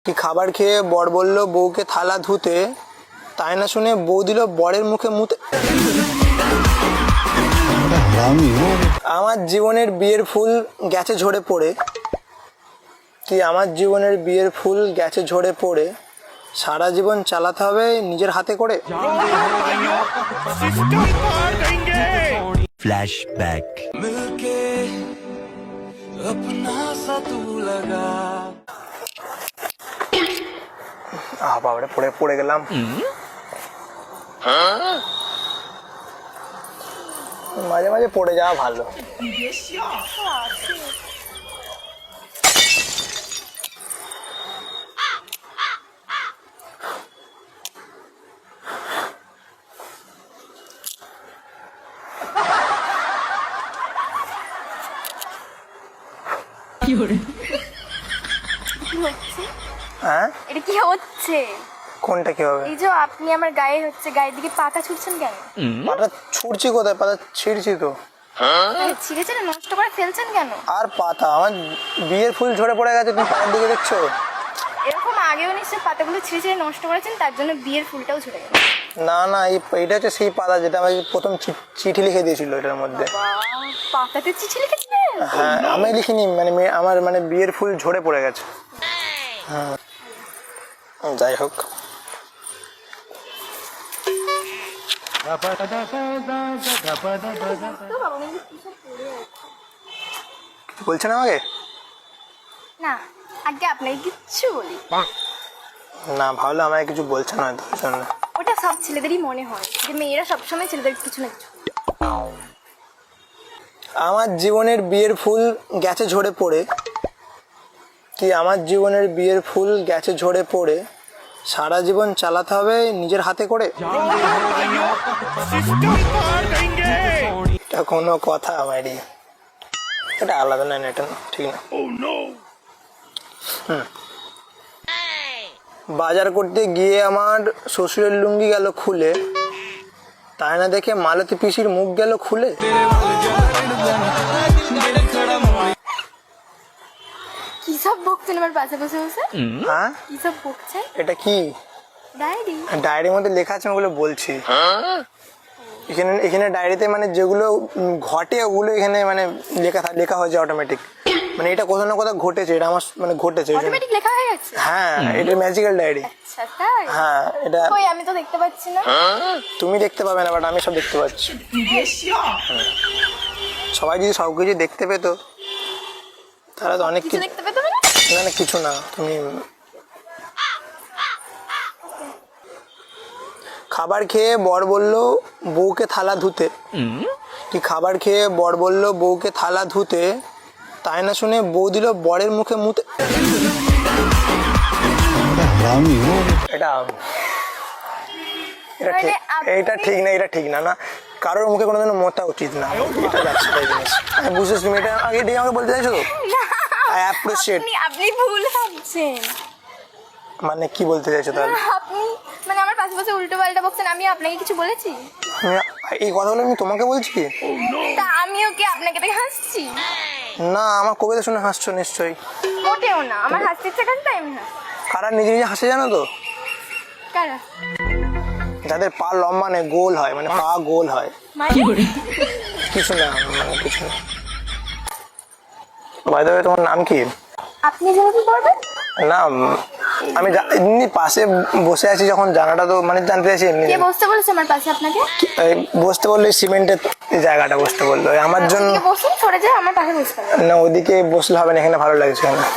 কি খাবার খেয়ে বর বলল বউকে থালা ধুতে, তাই না শুনে বউ দিল বরের মুখে মুতে। আমার জীবনের বিয়ের ফুল গেছে ঝরে পড়ে, কি আমার জীবনের বিয়ের ফুল গেছে ঝরে পড়ে, সারা জীবন চালাতে হবে নিজের হাতে করে। फ्लैशबैक বাবারে পড়ে পড়ে গেলাম। মাঝে মাঝে পড়ে যাওয়া ভালো। হ্যাঁ, এটা কি হচ্ছে? কোনটা কি হবে? এই যে আপনি আমার গায়ে গায়ের দিকে পাতা ছুটছেন কেন? পাতা ছুটছি কোথায়? পাতা ছিঁড়ছি তো। ছিঁড়েছে না, নষ্ট করে ফেলছেন কেন? আর পাতা, আমার বিয়ের ফুল ঝরে পড়ে গেছে, তুমি পাতার দিকে দেখছো? এরকম আগেও নিশ্চয়ই পাতাগুলো ছিঁড়ে ছিঁড়ে নষ্ট করেছেন, তার জন্য বিয়ের ফুলটাও ঝরে গেছে। না না, এইটা হচ্ছে সেই পাতা যেটা আমাকে প্রথম চিঠি লিখে দিয়েছিল এটার মধ্যে। পাতাতে চিঠি লিখেছিলেন? হ্যাঁ, আমি লিখিনি, মানে আমার মানে বিয়ের ফুল ঝরে পড়ে গেছে। হ্যাঁ, যাই হোক। বলছেন আমাকে? না, আগে আপনাকে কিচ্ছু বলি না, ভাবলে আমাকে কিছু বলছেন হয়তো। ওটা সব ছেলেদেরই মনে হয় যে মেয়েরা সবসময় ছেলেদের কিছু না কিছু। আমার জীবনের বিয়ের ফুল গেছে ঝরে পড়ে, কি আমার জীবনের বিয়ের ফুল গেছে ঝরে পড়ে, সারা জীবন চালাতে হবে নিজের হাতে করে। এটা কোনো কথা আমারই? এটা আলাদা না, এটা ঠিক না। বাজার করতে গিয়ে আমার শ্বশুরের লুঙ্গি গেল খুলে, তাই না দেখে মালতী পিসির মুখ গেল খুলে। কি সব বকছেন আমার পাশে বসে বসে? হ্যাঁ, কি সব বকছেন? এটা কি? ডায়েরি? ডায়েরির মধ্যে লেখা আছে, ওগুলো বলছি। এখানে ডায়েরিতে মানে যেগুলো ঘটে ওগুলো এখানে মানে লেখা হয়েছে অটোমেটিক। মানে এটা কোথাও না কোথাও ঘটেছে, এটা আমার মানে ঘটেছে। অটোমেটিক লেখা হয়ে গেছে? হ্যাঁ, এটা ম্যাজিক্যাল ডায়েরি। আচ্ছা তাই? হ্যাঁ, এটা কই আমি তো দেখতে পাচ্ছি না। তুমি দেখতে পাবে না, বাট আমি সব দেখতে পাচ্ছি। সবাই যদি সবকিছু দেখতে পেতো তাহলে তো অনেক কিছু কিছু। দেখতে পেতে হবে না? না না, কিছু না। তুমি খাবার খেয়ে বর বলল বউকে থালা ধুতে, কি খাবার খেয়ে বর বলল বউকে থালা ধুতে, তাই না শুনে বউ দিল বরের মুখে মুতে। এটা ঠিক, এটা ঠিক না, এটা ঠিক না। না, কারোর মুখে কোনোদিন মোতা উচিত না। এটা যাচ্ছে তাই জিনিস। বুঝেছ তুমি? এটা আগে ঠিক আমাকে বলতে চাইছো তো? অ্যাপ্রিশিয়েট। আপনি ভুল ভাবছেন। মানে কি বলতে চাইছো তাহলে? আপনি মানে আমার পাশে বসে উল্টো পাল্টা বকছেন, আমি আপনাকে কিছু বলেছি? এই কথাগুলো আমি তোমাকে বলছি? তা আমিও কি আপনাকে দেখে হাসছি? না, আমার কবিতা শুনে হাসছো নিশ্চয়ই। মোটেও না, আমার হাসতে ইচ্ছা করছে তাই আমি হাসি। কারা নিজে নিজে হাসে জানো তো? কারা? যাদের পা লম্বা নেই, গোল হয়, মানে পা গোল হয়। কিছু না, মানে কিছু না। বাই দ্য ওয়ে, তোমার নাম কি? আপনি জেনে কি করবেন? না, আমি এমনি পাশে বসে আছি যখন, জানাটা তো মানে জানতে চাইছি এমনি। কে বসতে বলেছে আমার পাশে আপনাকে? বসতে বললো সিমেন্টের জায়গাটা বসতে বললো আমার জন্য। বসুন, সরে যায়, আমার পাশে বসতে হবে না, ওদিকে বসলে হবে না, এখানে ভালো লাগছে না।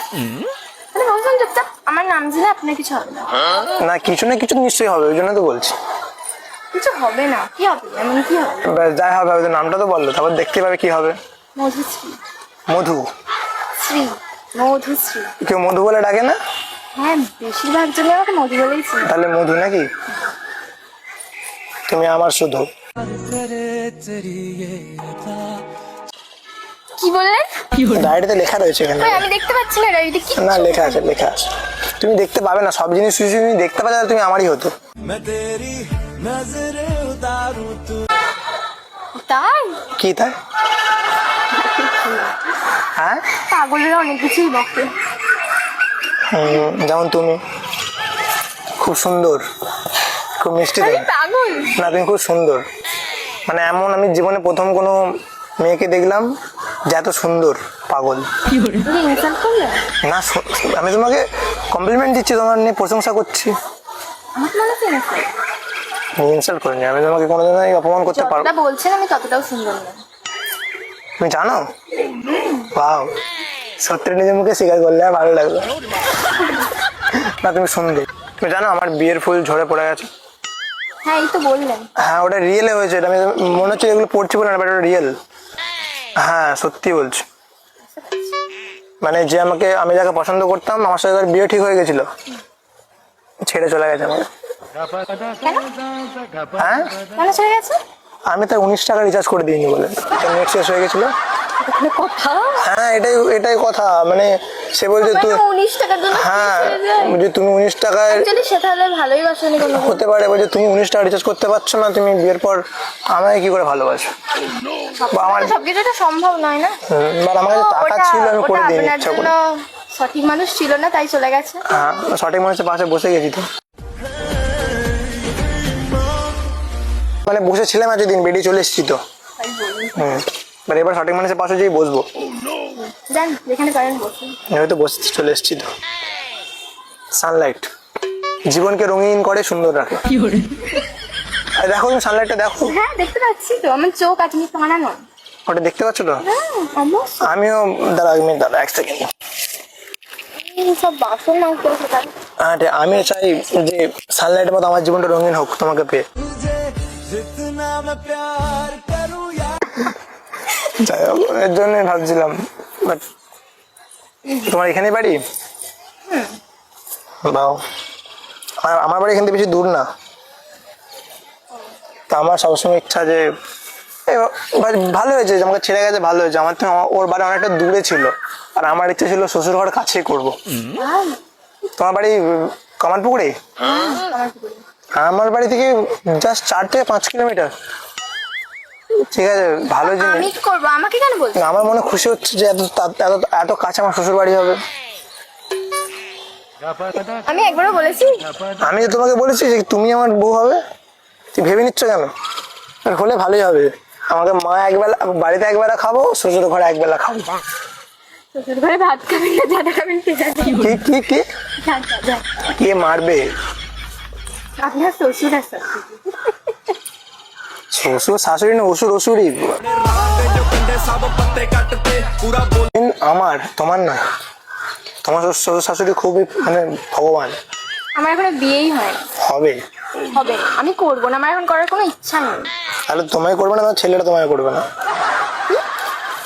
তাহলে বসুন চুপচাপ, আমার নাম জেনে আপনার কিছু হবে না। না, কিছু না কিছু নিশ্চয়ই হবে, ওই জন্য তো বলছি। কিছু হবে না? কি হবে? এমন কি হবে? যাই হবে, হয়তো নামটা তো বললো, তারপর দেখতে পাবে কি হবে। মধুশ্রী। মধু? শ্রী, মধুশ্রী। কেউ মধু বলে ডাকে না? হ্যাঁ, বেশিরভাগ জন্য আমাকে মধু বলেই চিনি। তাহলে মধু নাকি? তুমি আমার শুধু। কি বললেন? ডায়েরিতে লেখা রয়েছে এখানে। আমি দেখতে পাচ্ছি না ডায়েরিতে কি। না, লেখা আছে, লেখা আছে। তুমি দেখতে পাবে না, সব জিনিস তুমি দেখতে পাবে, তুমি আমারই হতো। তাই? কি তাই? হ্যাঁ, পাগলেরা অনেক কিছুই বকে। যেমন তুমি খুব সুন্দর, খুব মিষ্টি আমি তুমি। পাগল। না তুমি খুব সুন্দর, মানে এমন আমি জীবনে প্রথম কোনো মেয়েকে দেখলাম যে এত সুন্দর। পাগল তুমি ইনসাল্ট করলে? না, আমি তোমাকে কমপ্লিমেন্ট দিচ্ছি, তোমার নিয়ে প্রশংসা করছি। আমার মনে হচ্ছে ইনসাল্ট। ইনসাল্ট করিনি, আমি তোমাকে কোনোদিন অপমান করতে পারবো। যতটা বলছেন আমি ততটাও সুন্দর না। তুমি জানো? বাও, সত্যি নিজের মুখে স্বীকার করলে আর ভালো লাগলো। না তুমি সুন্দর। তুমি জানো আমার বিয়ের ফুল ঝরে পড়ে গেছে? হ্যাঁ, এই তো বললেন। হ্যাঁ, ওটা রিয়েলে হয়েছে। এটা আমি মনে হচ্ছে এগুলো পড়ছি বলে না, বাট ওটা রিয়েল। হ্যাঁ সত্যি বলছি। মানে যে আমি যাকে পছন্দ করতাম, আমার সাথে তার বিয়ে ঠিক হয়ে গেছিল, ছেড়ে চলে গেছে আমাকে। কেন? হ্যাঁ, কেন ছেড়ে গেছে? আমি তার 19 টাকা রিচার্জ করে দিইনি বলে, নেট শেষ হয়ে গেছিল। এখানে কথা। হ্যাঁ এটাই কথা, মানে সে বলছে তুই 19 টাকার জন্য হ্যাঁ ছেড়ে যায়? যে তুমি 19 টাকায় অ্যাকচুয়ালি সে তাহলে ভালোই বাসেনি কোনো। হতে পারে, বলছে তুমি 19 টাকা রিচার্জ করতে পারছো না, তুমি বিয়ের পর আমাকে কি করে ভালোবাসো? বা আমার সবকিছু এটা সম্ভব নয় না। বা আমার কাছে টাকা ওটা- ছিল, আমি করে ওটা দিইনি আপনার ইচ্ছা করে। জন্য সঠিক মানুষ ছিল না, তাই চলে গেছে। হ্যাঁ, সঠিক মানুষের পাশে বসে গেছি তো, মানে বসেছিলাম এতদিন, বেরিয়ে চলে এসেছি তো। তাই বলি। এবার সঠিক মানুষের পাশে যেই বসবো, যান যেখানে পারেন বসুন। হয়তো বসে চলে এসেছি তো। সানলাইট জীবনকে রঙিন করে, সুন্দর রাখে। আর দেখো তুমি সানলাইটটা দেখো, হ্যাঁ দেখতে পাচ্ছি তো, আমার চোখ আছে টানা নয়। ওটা দেখতে পাচ্ছ তো? হ্যাঁ অবশ্যই। আমিও দাঁড়া এক সেকেন্ড। সব বাসন মাংস সেটা। আমি চাই যে সানলাইটের মতো আমার জীবনটা রঙিন হোক তোমাকে পেয়ে। যাই হোক, এর জন্যই ভাবছিলাম। বাট তোমার এখানে বাড়ি? বাও, আমার বাড়ি এখান থেকে বেশি দূর না। তা আমার সবসময় ইচ্ছা যে ভালো হয়েছে যে আমাকে ছেড়ে গেছে, ভালো হয়েছে। আমার তো ওর বাড়ি অনেকটা দূরে ছিল, আর আমার ইচ্ছে ছিল শ্বশুর ঘর কাছেই করবো। তোমার বাড়ি কামারপুকুরে? আমার বাড়ি থেকে জাস্ট 4 থেকে 5 কিলোমিটার। ঠিক আছে, ভালো জিনিস। আমি কি করবো? আমাকে কেন বলছো? আমার মনে খুশি হচ্ছে যে এত কাছে আমার শ্বশুর বাড়ি হবে। আমি একবারও বলেছি? আমি যে তোমাকে বলেছি যে তুমি আমার বউ হবে, তুই ভেবে নিচ্ছ কেন? আর হলে ভালোই হবে। আমাকে মা একবেলা বাড়িতে একবেলা খাবো, শ্বশুর ঘরে একবেলা খাবো। শ্বশুর ঘরে ভাত খাবেন না, জাদা খাবেন কে জানে? কি যান, যান। কে মারবে? আপনার শ্বশুর আছে। শ্বশুর শাশুড়ি না, অসুর অসুরই। আমার, তোমার না। তোমার শ্বশুর শাশুড়ি খুবই মানে ভগবান। আমার এখনো বিয়েই হয় হবে হবে না। আমি করবো না, আমার এখন করার কোনো ইচ্ছা নেই। তাহলে তোমায় করবে না, তোমার ছেলেটা তোমায় করবে না?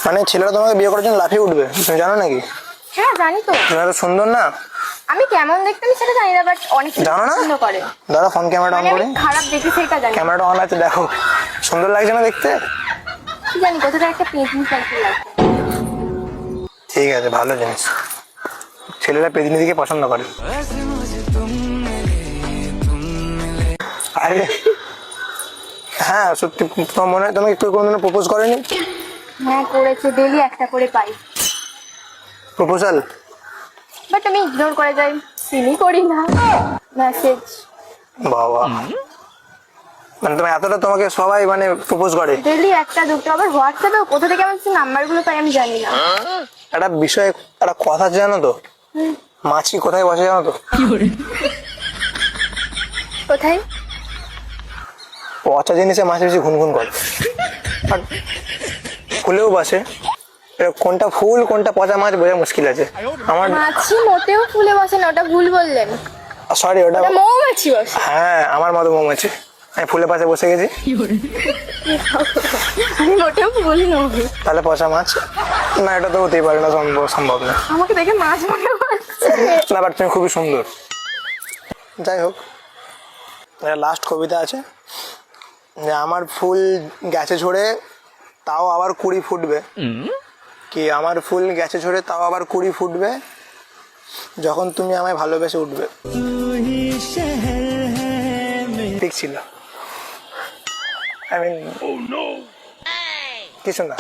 মানে ছেলেটা তোমাকে বিয়ে করার জন্য লাফিয়ে উঠবে, তুমি জানো নাকি? হ্যাঁ জানি তো। তুমি এত সুন্দর না। আমি কেমন দেখতে আমি সেটা জানি না, বাট অনেক জানো না? পছন্দ করে। দাদা ফোন ক্যামেরাটা অন মানে করে। আমি খারাপ দেখি সেটা জানি না। ক্যামেরাটা অন আছে, দেখো সুন্দর লাগছে না দেখতে? কি জানি কোথাটা একটা পেঁচিনি টাইপের লাগে। ঠিক আছে, ভালো জিনিস। ছেলেরা প্রতিনিধিকে পছন্দ করে। আরে হ্যাঁ সত্যি, তোমার মনে হয় তোমাকে কেউ কোনোদিনও প্রপোজ করেনি? হ্যাঁ করেছে, ডেলি একটা করে পাই, প্রপোজাল? বাট আমি ইগনোর করে যাই, সিনই করি না মেসেজ। বাবা, মানে তুমি এতটা তোমাকে সবাই মানে প্রপোজ করে? ডেলি একটা দুটো, আবার হোয়াটসঅ্যাপে কোথা থেকে আমার নাম্বারগুলো পাই আমি জানি না। একটা বিষয়ে একটা কথা আছে জানো তো? মাছি কোথায় বসে জানো তো? কোথায়? পচা জিনিসে মাছি বেশি ঘুনঘুন করে, আর ফুলেও বসে। এবার কোনটা ফুল কোনটা পচা মাছ বোঝা মুশকিল আছে আমার। মাছি মোটেও ফুলে বসে না, ওটা ভুল বললেন। সরি, ওটা ওটা মৌমাছি বসে। হ্যাঁ আমার মতো মৌমাছি। আমি ফুলের পাশে বসে গেছি, আমি মোটেও ভুল নই। তাহলে পচা মাছ? না, এটা তো হতেই পারে না, সম্ভব না। আমাকে দেখে মাছ মনে হচ্ছে। না, বাট তুমি খুবই সুন্দর। যাই হোক, লাস্ট কবিতা আছে যে আমার ফুল গেছে ঝরে তাও আবার কুড়ি ফুটবে। কি আমার ফুল গেছে ঝরে তাও আবার কুড়ি ফুটবে, যখন তুমি আমায় ভালোবেসে উঠবে। ঠিক ছিল। কিছু না,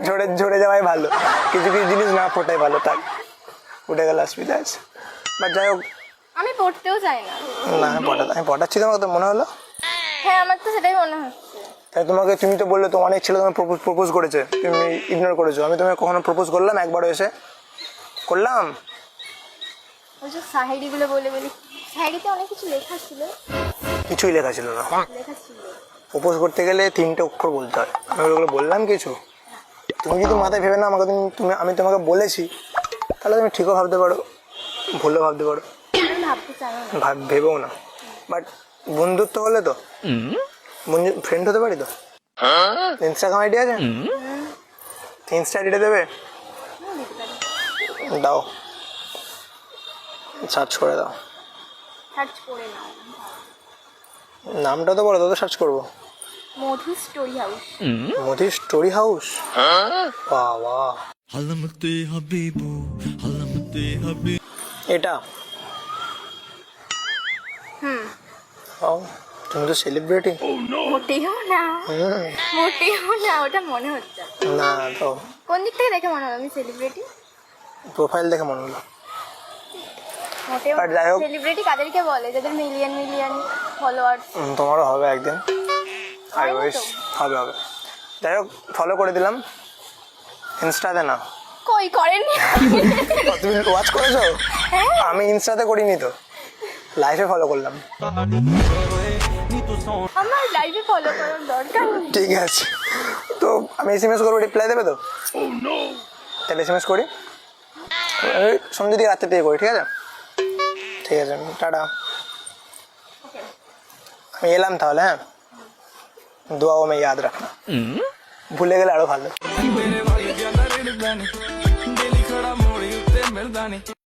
ঝরে ঝরে যাওয়াই ভালো, কিছু কিছু জিনিস না ফোটাই ভালো। তাই উঠে গেল, অসুবিধা আছে। বাট যাই হোক, আমি পড়তেও চাই না। না আমি পটাচ্ছি তোমাকে, তো মনে হলো। হ্যাঁ, আমার তো সেটাই মনে হচ্ছে। তাই তুমি তো বললে তো অনেক ছেলে তোমার প্রপোজ করেছে, তুমি ইগনোর করেছো। আমি তোমাকে কখনো প্রপোজ করলাম? একবারও এসে করলাম? ওই যে শায়েরিগুলো বলে শায়েরিতে অনেক কিছু লেখা ছিল। কিছুই লেখা ছিল না। লেখা ছিল। প্রপোজ করতে গেলে 3টে অক্ষর বলতে হয়। আমি ওগুলো বললাম কিছু? তুমি যদি মাথায় ভেবে না আমাকে, আমি তোমাকে বলেছি, তাহলে তুমি ঠিকও ভাবতে পারো, ভুলও ভাবতে পারো, আমি ভাবতে চাই না। ভেবেও না। বাট বন্ধুত্ব হলে তো ফ্রেন্ড হতে পারি তো। ইনস্টাগ্রাম আইডি আছে? ইনস্টা আইডিটা দেবে? দিতে পারি। দাও, সার্চ করে দাও। সার্চ করে নাও। নামটা তো বলো, তো সার্চ করবো। Madhu story house. Modi story house. বাহ বাহ, হালামতে হাবিবু হালামতে হাবিব। এটা ও, তুমি তো সেলিব্রিটি। মোটেও না, মোটেও না, ওটা মনে হচ্ছে। না তো, কোন দিক থেকে দেখে মনে হলো আমি সেলিব্রিটি? প্রোফাইল দেখে মনে হলো। মোটেও আর যাই হোক, সেলিব্রিটি কাদেরকে বলে? যাদের মিলিয়ন মিলিয়ন ফলোয়ার্স। তোমারও হবে একদিন। আই হয় না উইশ। তো? হবে হবে। যাই হোক, ফলো করে দিলাম ইনস্টাতে। না কই করেননি? ও, তুমি ওয়াচ করেছো? হ্যাঁ। আমি ইনস্টাতে করিনি তো, লাইফে ফলো করলাম। আমার লাইভে ফলো করার দরকার নেই। ঠিক আছে, তো আমি SMS করবো, রিপ্লাই দেবে তো? তাহলে SMS করি, সন্ধ্যে দিকে রাত্রে দিয়ে করি, ঠিক আছে? ঠিক আছে, টাটা। আমি এলাম তাহলে, হ্যাঁ? दुआओं में याद रखना, भूले गए आरो भालो।